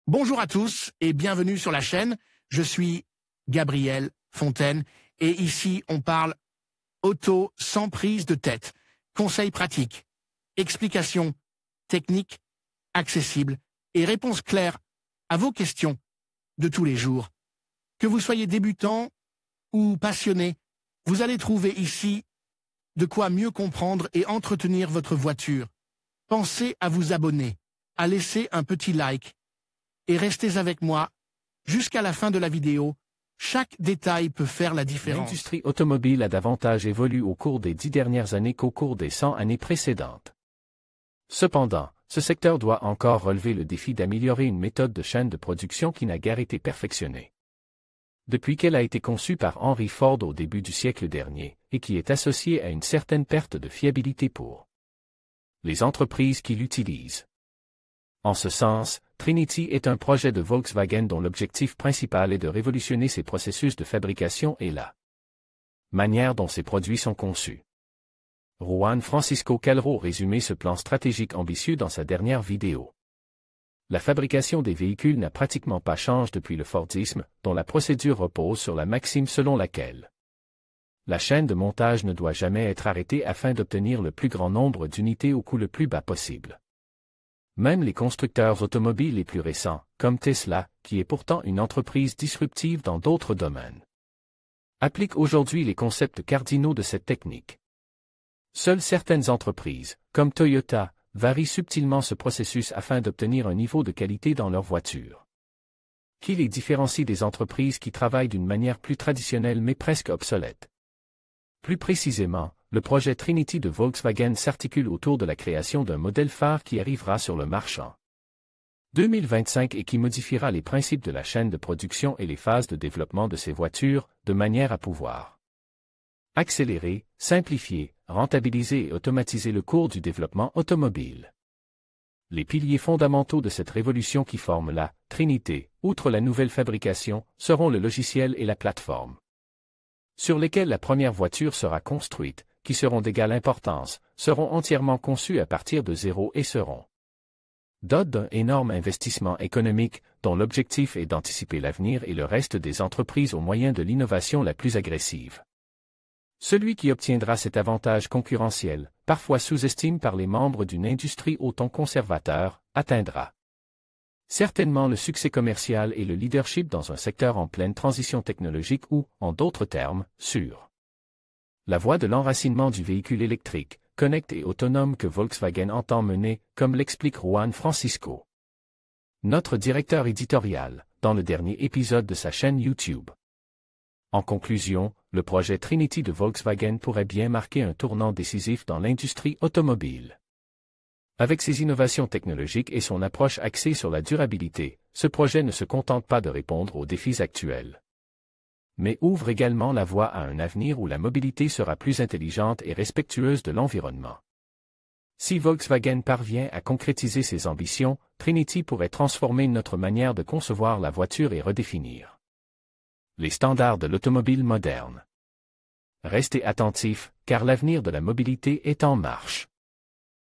Bonjour à tous et bienvenue sur la chaîne. Je suis Gabriel Fontaine et ici on parle auto sans prise de tête. Conseils pratiques, explications techniques, accessibles et réponses claires à vos questions de tous les jours. Que vous soyez débutant ou passionné, vous allez trouver ici de quoi mieux comprendre et entretenir votre voiture. Pensez à vous abonner, à laisser un petit like et restez avec moi jusqu'à la fin de la vidéo. Chaque détail peut faire la différence. L'industrie automobile a davantage évolué au cours des 10 dernières années qu'au cours des 100 années précédentes. Cependant, ce secteur doit encore relever le défi d'améliorer une méthode de chaîne de production qui n'a guère été perfectionnée. Depuis qu'elle a été conçue par Henry Ford au début du siècle dernier, et qui est associée à une certaine perte de fiabilité pour les entreprises qui l'utilisent. En ce sens, Trinity est un projet de Volkswagen dont l'objectif principal est de révolutionner ses processus de fabrication et la manière dont ses produits sont conçus. Juan Francisco Calero résumait ce plan stratégique ambitieux dans sa dernière vidéo. La fabrication des véhicules n'a pratiquement pas changé depuis le Fordisme, dont la procédure repose sur la maxime selon laquelle la chaîne de montage ne doit jamais être arrêtée afin d'obtenir le plus grand nombre d'unités au coût le plus bas possible. Même les constructeurs automobiles les plus récents, comme Tesla, qui est pourtant une entreprise disruptive dans d'autres domaines, appliquent aujourd'hui les concepts cardinaux de cette technique. Seules certaines entreprises, comme Toyota, varient subtilement ce processus afin d'obtenir un niveau de qualité dans leurs voitures qui les différencie des entreprises qui travaillent d'une manière plus traditionnelle mais presque obsolète. Plus précisément, le projet Trinity de Volkswagen s'articule autour de la création d'un modèle phare qui arrivera sur le marché en 2025 et qui modifiera les principes de la chaîne de production et les phases de développement de ces voitures, de manière à pouvoir accélérer, simplifier, rentabiliser et automatiser le cours du développement automobile. Les piliers fondamentaux de cette révolution qui forment la Trinité, outre la nouvelle fabrication, seront le logiciel et la plateforme sur lesquels la première voiture sera construite, qui seront d'égale importance, seront entièrement conçus à partir de zéro et seront dotés d'un énorme investissement économique, dont l'objectif est d'anticiper l'avenir et le reste des entreprises au moyen de l'innovation la plus agressive. Celui qui obtiendra cet avantage concurrentiel, parfois sous-estimé par les membres d'une industrie autant conservateur, atteindra certainement le succès commercial et le leadership dans un secteur en pleine transition technologique ou, en d'autres termes, sur la voie de l'enracinement du véhicule électrique, connecté et autonome que Volkswagen entend mener, comme l'explique Juan Francisco, notre directeur éditorial, dans le dernier épisode de sa chaîne YouTube. En conclusion, le projet Trinity de Volkswagen pourrait bien marquer un tournant décisif dans l'industrie automobile. Avec ses innovations technologiques et son approche axée sur la durabilité, ce projet ne se contente pas de répondre aux défis actuels, mais ouvre également la voie à un avenir où la mobilité sera plus intelligente et respectueuse de l'environnement. Si Volkswagen parvient à concrétiser ses ambitions, Trinity pourrait transformer notre manière de concevoir la voiture et redéfinir les standards de l'automobile moderne. Restez attentifs, car l'avenir de la mobilité est en marche.